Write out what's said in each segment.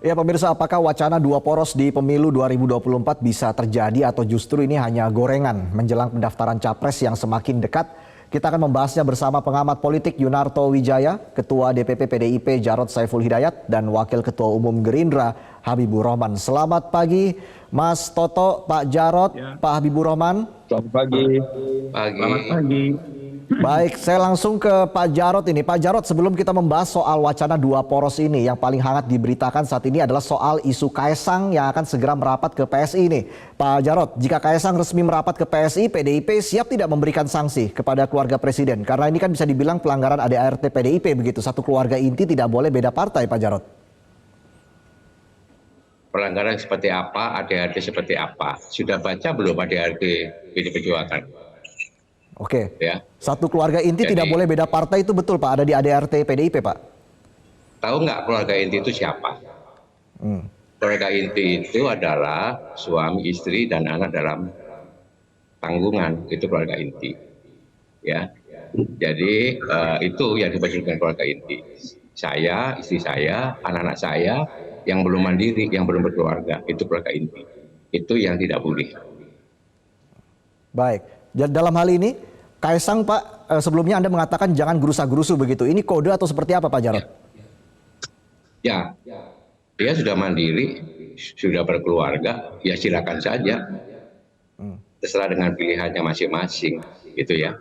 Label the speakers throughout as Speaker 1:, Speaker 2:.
Speaker 1: Ya pemirsa, apakah wacana dua poros di pemilu 2024 bisa terjadi atau justru ini hanya gorengan menjelang pendaftaran capres yang semakin dekat? Kita akan membahasnya bersama pengamat politik Yunarto Wijaya, Ketua DPP PDIP Jarod Saiful Hidayat, dan Wakil Ketua Umum Gerindra Habibur Rahman. Selamat pagi Mas Toto, Pak Jarod,
Speaker 2: Ya,
Speaker 1: Pak Habibur Rahman.
Speaker 2: selamat pagi. Selamat pagi.
Speaker 1: Baik, saya langsung ke Pak Jarod ini. Pak Jarod, sebelum kita membahas soal wacana dua poros ini, yang paling hangat diberitakan saat ini adalah soal isu Kaesang yang akan segera merapat ke PSI ini. Pak Jarod, jika Kaesang resmi merapat ke PSI, PDIP siap tidak memberikan sanksi kepada keluarga Presiden? Karena ini kan bisa dibilang pelanggaran ADART PDIP begitu. Satu keluarga inti tidak boleh beda partai, Pak Jarod.
Speaker 3: Pelanggaran seperti apa, ADART seperti apa? Sudah baca belum ADART PD Perjuangan?
Speaker 1: Oke,
Speaker 3: Ya,
Speaker 1: satu keluarga inti
Speaker 3: jadi
Speaker 1: tidak boleh beda partai itu betul Pak, ada di ADART PDIP Pak?
Speaker 3: tahu nggak keluarga inti itu siapa?
Speaker 1: Hmm.
Speaker 3: Keluarga inti itu adalah suami, istri, dan anak dalam tanggungan. Itu keluarga inti. Ya, jadi itu yang dimaksud dengan keluarga inti. Saya, istri saya, anak-anak saya yang belum mandiri, yang belum berkeluarga, itu keluarga inti. Itu yang tidak boleh.
Speaker 1: Baik, dan dalam hal ini Kaesang Pak, sebelumnya Anda mengatakan jangan gerusa-gerusu begitu. Ini kode atau seperti apa Pak Jarod?
Speaker 3: Ya, dia sudah mandiri, sudah berkeluarga, ya silakan saja. Terserah dengan pilihannya masing-masing, gitu ya.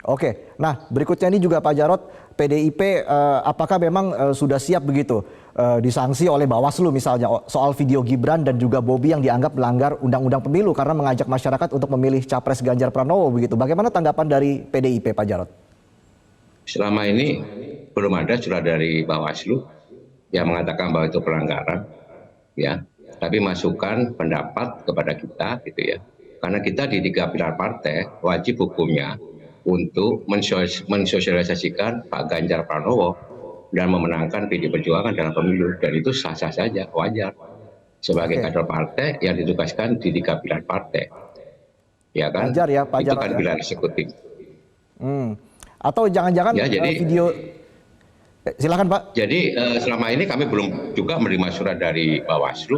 Speaker 1: Oke, nah berikutnya ini juga Pak Jarod, PDIP apakah memang sudah siap begitu disanksi oleh Bawaslu misalnya soal video Gibran dan juga Bobi yang dianggap melanggar undang-undang pemilu karena mengajak masyarakat untuk memilih capres Ganjar Pranowo begitu. Bagaimana tanggapan dari PDIP Pak Jarod?
Speaker 3: Selama ini belum ada surat dari Bawaslu yang mengatakan bahwa itu pelanggaran, ya. Tapi masukan pendapat kepada kita, gitu ya. Karena kita di 3 pilar partai wajib hukumnya untuk mensosialisasikan Pak Ganjar Pranowo dan memenangkan PD Perjuangan dalam pemilu, dan itu sah-sah saja, wajar. Sebagai
Speaker 1: Oke.
Speaker 3: kader partai yang ditugaskan di 3 pilar partai, ya kan?
Speaker 1: Wajar ya Pak
Speaker 3: Itu
Speaker 1: Jarod
Speaker 3: kan
Speaker 1: ya.
Speaker 3: pilar eksekutif.
Speaker 1: Atau jangan-jangan
Speaker 3: Ya, jadi
Speaker 1: video silakan Pak.
Speaker 3: selama ini kami belum juga menerima surat dari Bawaslu,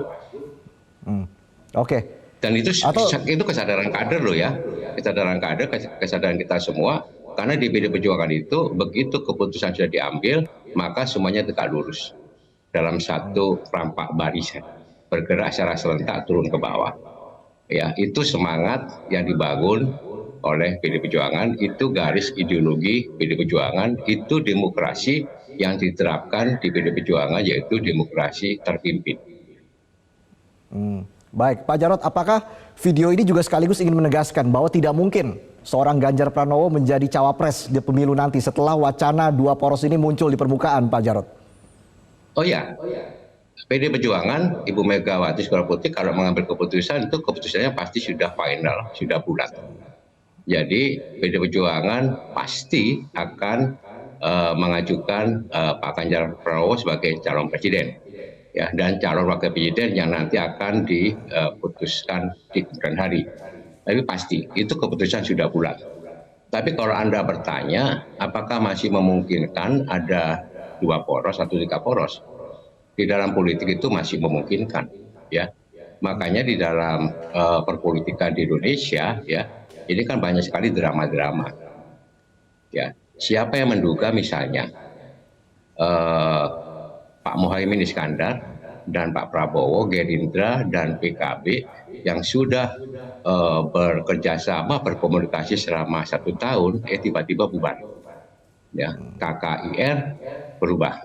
Speaker 1: Oke.
Speaker 3: dan
Speaker 1: Atau
Speaker 3: itu kesadaran kader loh ya, kesadaran kader, kesadaran kita semua. Karena di PD Perjuangan itu begitu keputusan sudah diambil, maka semuanya tegak lurus dalam satu rampak barisan, bergerak secara serentak turun ke bawah. Ya, itu semangat yang dibangun oleh PD Perjuangan, itu garis ideologi PD Perjuangan, itu demokrasi yang diterapkan di PD Perjuangan, yaitu demokrasi terpimpin.
Speaker 1: baik, Pak Jarod, apakah video ini juga sekaligus ingin menegaskan bahwa tidak mungkin seorang Ganjar Pranowo menjadi cawapres di pemilu nanti setelah wacana dua poros ini muncul di permukaan, Pak Jarod?
Speaker 3: Oh ya, PD Perjuangan, Ibu Megawati Soekarno Putri kalau mengambil keputusan itu keputusannya pasti sudah final, sudah bulat. Jadi PD Perjuangan pasti akan mengajukan Pak Ganjar Pranowo sebagai calon presiden, ya, dan calon wakil presiden yang nanti akan diputuskan di kemudian hari. Tapi pasti itu keputusan sudah bulat. Tapi kalau Anda bertanya, apakah masih memungkinkan ada dua poros atau 3 poros? Di dalam politik itu masih memungkinkan, ya. Makanya di dalam perpolitikan di Indonesia, ya, ini kan banyak sekali drama-drama, ya. Siapa yang menduga misalnya Pak Muhaimin Iskandar dan Pak Prabowo, Gerindra dan PKB yang sudah bekerja sama, berkomunikasi selama 1 tahun, tiba-tiba bubar, ya. KKIR berubah.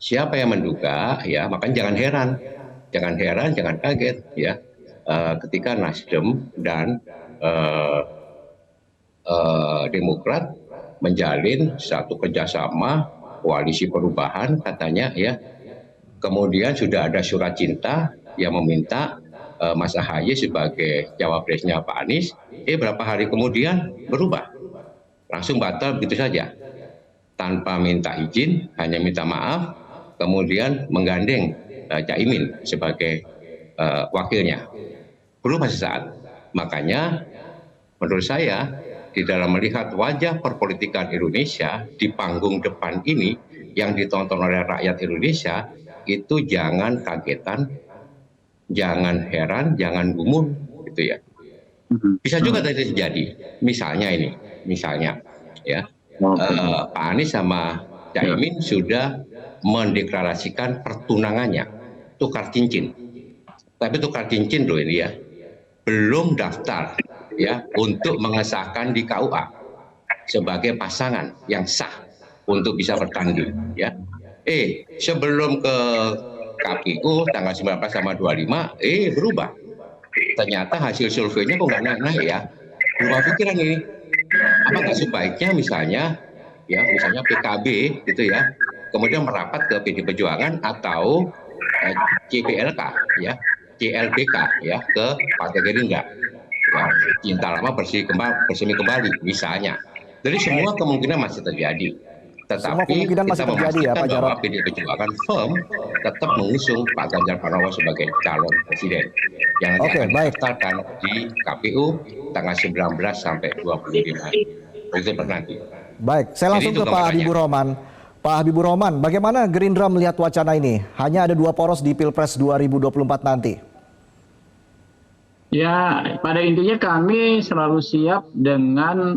Speaker 3: Siapa yang menduga, ya, makanya jangan heran, jangan kaget, ya, ketika Nasdem dan Demokrat menjalin satu kerjasama koalisi perubahan katanya, ya. Kemudian sudah ada surat cinta yang meminta Mas Ahaye sebagai cawapresnya Pak Anies. Berapa hari kemudian berubah, langsung batal begitu saja, tanpa minta izin, hanya minta maaf, kemudian menggandeng Caimin sebagai wakilnya. Berubah sesaat. Makanya menurut saya di dalam melihat wajah perpolitikan Indonesia di panggung depan ini, yang ditonton oleh rakyat Indonesia, itu jangan kagetan, jangan heran, jangan gumun, gitu ya. Bisa juga terjadi, misalnya ya, Pak Anies sama Caimin sudah mendeklarasikan pertunangannya, tukar cincin. Tapi tukar cincin loh ini ya, belum daftar ya untuk mengesahkan di KUA sebagai pasangan yang sah untuk bisa bertanding ya. Sebelum ke KPU tanggal 19 sama 25 berubah. Ternyata hasil surveinya kok nggak naik-naik ya. Berubah pikiran ini. Apakah sebaiknya misalnya PKB gitu ya, kemudian merapat ke PD Perjuangan atau CPLK ya, CLBK ya ke Partai Gerindra. Ya, cinta lama bersemi kembali misalnya. Jadi semua kemungkinan masih terjadi. Tetapi kita memastikan bahwa PD Perjuangan firm tetap mengusung Pak Ganjar Pranowo sebagai calon presiden yang akan didaftarkan di KPU tanggal 19 sampai 25 Oktober nanti.
Speaker 1: Baik, saya langsung ke Pak Habibur Rahman. Pak Habibur Rahman, bagaimana Gerindra melihat wacana ini? Hanya ada 2 poros di Pilpres 2024 nanti.
Speaker 4: Ya, pada intinya kami selalu siap dengan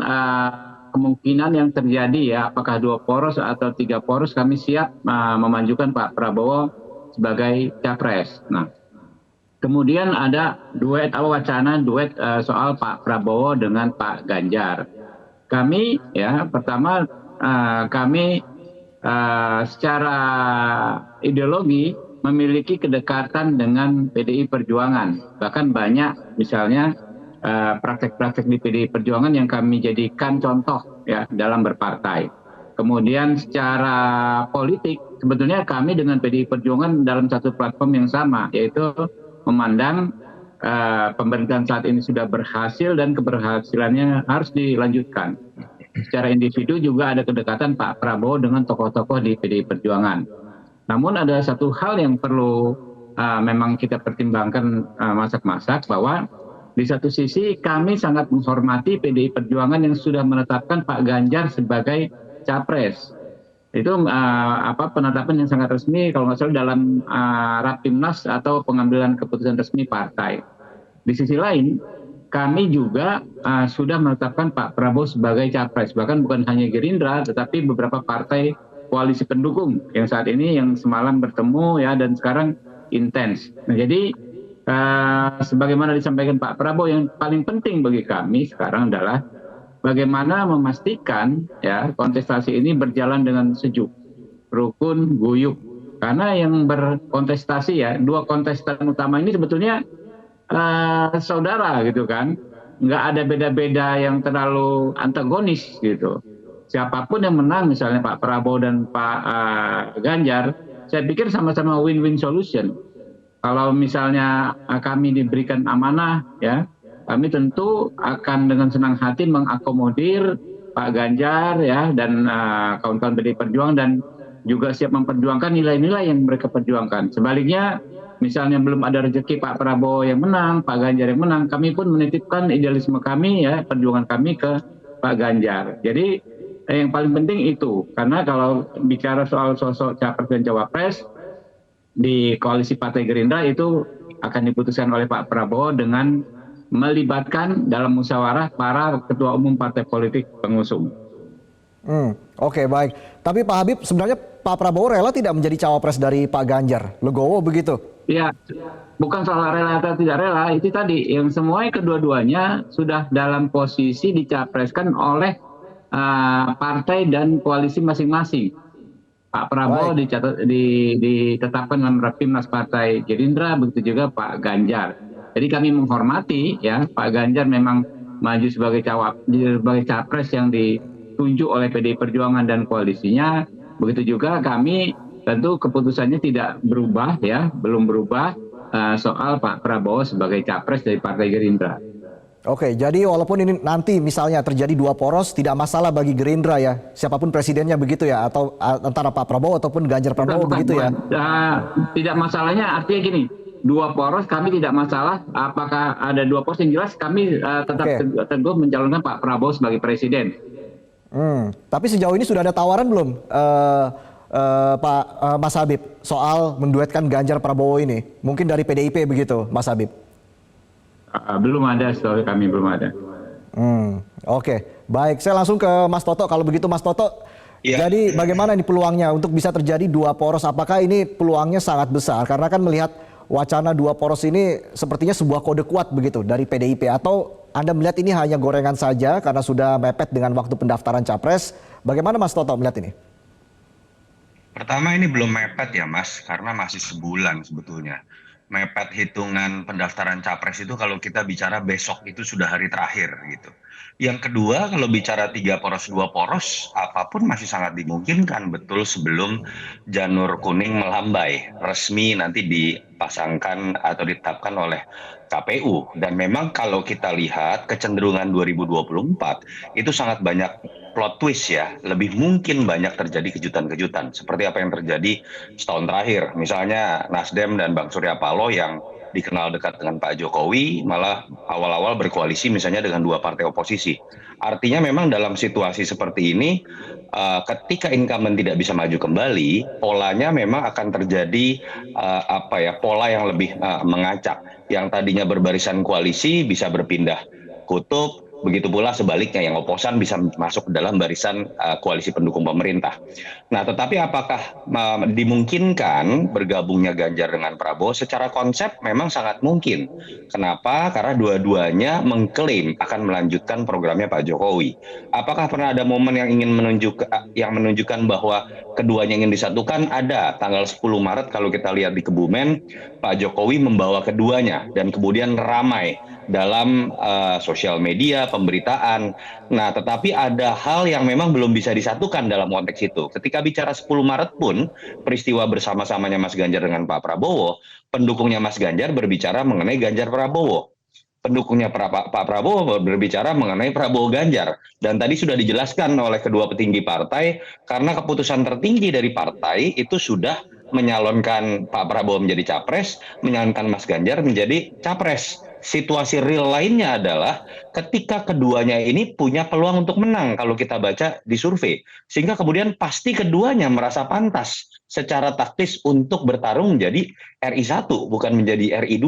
Speaker 4: kemungkinan yang terjadi ya, apakah 2 poros atau 3 poros, kami siap memajukan Pak Prabowo sebagai capres. Nah, kemudian ada wacana duet soal Pak Prabowo dengan Pak Ganjar. Kami ya pertama kami secara ideologi memiliki kedekatan dengan PDI Perjuangan. Bahkan banyak misalnya praktek-praktek di PDI Perjuangan yang kami jadikan contoh ya dalam berpartai. Kemudian secara politik sebetulnya kami dengan PDI Perjuangan dalam satu platform yang sama, yaitu memandang pemerintahan saat ini sudah berhasil dan keberhasilannya harus dilanjutkan. Secara individu juga ada kedekatan Pak Prabowo dengan tokoh-tokoh di PDI Perjuangan. Namun ada satu hal yang perlu memang kita pertimbangkan masak-masak, bahwa di satu sisi kami sangat menghormati PDI Perjuangan yang sudah menetapkan Pak Ganjar sebagai capres. Itu penetapan yang sangat resmi kalau nggak salah dalam Rapimnas atau pengambilan keputusan resmi partai. Di sisi lain, kami juga sudah menetapkan Pak Prabowo sebagai capres. Bahkan bukan hanya Gerindra, tetapi beberapa partai koalisi pendukung yang saat ini yang semalam bertemu ya dan sekarang intens. Nah, jadi sebagaimana disampaikan Pak Prabowo, yang paling penting bagi kami sekarang adalah bagaimana memastikan ya kontestasi ini berjalan dengan sejuk, rukun, guyup. Karena yang berkontestasi ya, 2 kontestan utama ini sebetulnya saudara gitu kan. Nggak ada beda-beda yang terlalu antagonis gitu. Siapapun yang menang, misalnya Pak Prabowo dan Pak Ganjar, saya pikir sama-sama win-win solution. Kalau misalnya kami diberikan amanah ya, kami tentu akan dengan senang hati mengakomodir Pak Ganjar ya dan kawan-kawan PDI Perjuangan, dan juga siap memperjuangkan nilai-nilai yang mereka perjuangkan. Sebaliknya, misalnya belum ada rezeki Pak Prabowo yang menang, Pak Ganjar yang menang, kami pun menitipkan idealisme kami ya, perjuangan kami ke Pak Ganjar. Jadi yang paling penting itu, karena kalau bicara soal sosok capres dan cawapres di koalisi Partai Gerindra itu akan diputuskan oleh Pak Prabowo dengan melibatkan dalam musyawarah para ketua umum partai politik pengusung.
Speaker 1: Oke, baik. Tapi Pak Habib, sebenarnya Pak Prabowo rela tidak menjadi cawapres dari Pak Ganjar, legowo begitu?
Speaker 4: Ya, bukan soal rela atau tidak rela, itu tadi yang semuanya kedua-duanya sudah dalam posisi dicapreskan oleh partai dan koalisi masing-masing. Pak Prabowo ditetapkan dalam Rapimnas Partai Gerindra, begitu juga Pak Ganjar. Jadi kami menghormati ya, Pak Ganjar memang maju sebagai capres yang ditunjuk oleh PDI Perjuangan dan koalisinya. Begitu juga kami tentu keputusannya tidak berubah ya, belum berubah soal Pak Prabowo sebagai capres dari Partai Gerindra.
Speaker 1: Oke, jadi walaupun ini nanti misalnya terjadi 2 poros, tidak masalah bagi Gerindra ya, siapapun presidennya begitu ya, atau antara Pak Prabowo ataupun Ganjar Pranowo begitu ya?
Speaker 4: Tidak masalahnya, artinya gini, 2 poros kami tidak masalah, apakah ada 2 poros, yang jelas kami tetap teguh mencalonkan Pak Prabowo sebagai presiden.
Speaker 1: Tapi sejauh ini sudah ada tawaran belum Mas Habib soal menduetkan Ganjar Prabowo ini? Mungkin dari PDIP begitu, Mas Habib?
Speaker 4: Belum ada, setahu kami belum ada.
Speaker 1: Oke, baik. Saya langsung ke Mas Toto. Kalau begitu Mas Toto, jadi bagaimana ini peluangnya untuk bisa terjadi dua poros? Apakah ini peluangnya sangat besar? Karena kan melihat wacana dua poros ini sepertinya sebuah kode kuat begitu dari PDIP. Atau Anda melihat ini hanya gorengan saja karena sudah mepet dengan waktu pendaftaran Capres? Bagaimana Mas Toto melihat ini?
Speaker 5: Pertama ini belum mepet ya Mas, karena masih sebulan sebetulnya. Mepet hitungan pendaftaran Capres itu kalau kita bicara besok itu sudah hari terakhir gitu. Yang kedua, kalau bicara 3 poros 2 poros, apapun masih sangat dimungkinkan betul sebelum janur kuning melambai, resmi nanti dipasangkan atau ditetapkan oleh KPU. Dan memang kalau kita lihat kecenderungan 2024 itu sangat banyak plot twist ya, lebih mungkin banyak terjadi kejutan-kejutan seperti apa yang terjadi setahun terakhir. Misalnya Nasdem dan Bang Surya Paloh yang dikenal dekat dengan Pak Jokowi malah awal-awal berkoalisi misalnya dengan 2 partai oposisi. Artinya memang dalam situasi seperti ini ketika incumbent tidak bisa maju kembali, polanya memang akan terjadi pola yang lebih mengacak. Yang tadinya berbarisan koalisi bisa berpindah kutub. Begitu pula sebaliknya yang oposan bisa masuk ke dalam barisan koalisi pendukung pemerintah. Nah, tetapi apakah dimungkinkan bergabungnya Ganjar dengan Prabowo? Secara konsep memang sangat mungkin. Kenapa? Karena dua-duanya mengklaim akan melanjutkan programnya Pak Jokowi. Apakah pernah ada momen yang menunjukkan bahwa keduanya ingin disatukan? Ada. Tanggal 10 Maret kalau kita lihat di Kebumen, Pak Jokowi membawa keduanya dan kemudian ramai dalam sosial media, pemberitaan. Nah, tetapi ada hal yang memang belum bisa disatukan dalam konteks itu. Ketika bicara 10 Maret pun, peristiwa bersama-samanya Mas Ganjar dengan Pak Prabowo, pendukungnya Mas Ganjar berbicara mengenai Ganjar Prabowo. Pendukungnya Pak Prabowo berbicara mengenai Prabowo Ganjar. Dan tadi sudah dijelaskan oleh kedua petinggi partai, karena keputusan tertinggi dari partai itu sudah menyalonkan Pak Prabowo menjadi capres, menyalonkan Mas Ganjar menjadi capres. Situasi real lainnya adalah ketika keduanya ini punya peluang untuk menang kalau kita baca di survei. Sehingga kemudian pasti keduanya merasa pantas secara taktis untuk bertarung menjadi RI1 bukan menjadi RI2.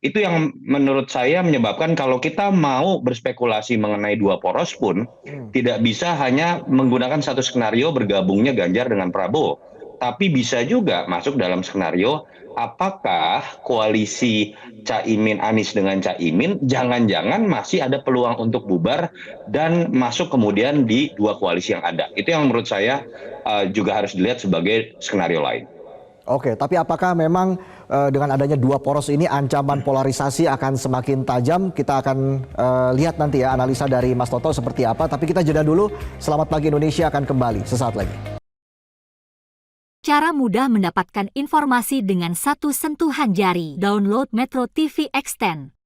Speaker 5: Itu yang menurut saya menyebabkan kalau kita mau berspekulasi mengenai dua poros pun tidak bisa hanya menggunakan satu skenario bergabungnya Ganjar dengan Prabowo. Tapi bisa juga masuk dalam skenario apakah koalisi Caimin Anies dengan Caimin jangan-jangan masih ada peluang untuk bubar dan masuk kemudian di dua koalisi yang ada. Itu yang menurut saya juga harus dilihat sebagai skenario lain.
Speaker 1: Oke, tapi apakah memang dengan adanya dua poros ini ancaman polarisasi akan semakin tajam? Kita akan lihat nanti ya analisa dari Mas Toto seperti apa. Tapi kita jeda dulu. Selamat Pagi Indonesia akan kembali sesaat lagi.
Speaker 6: Cara mudah mendapatkan informasi dengan satu sentuhan jari. Download Metro TV Extend.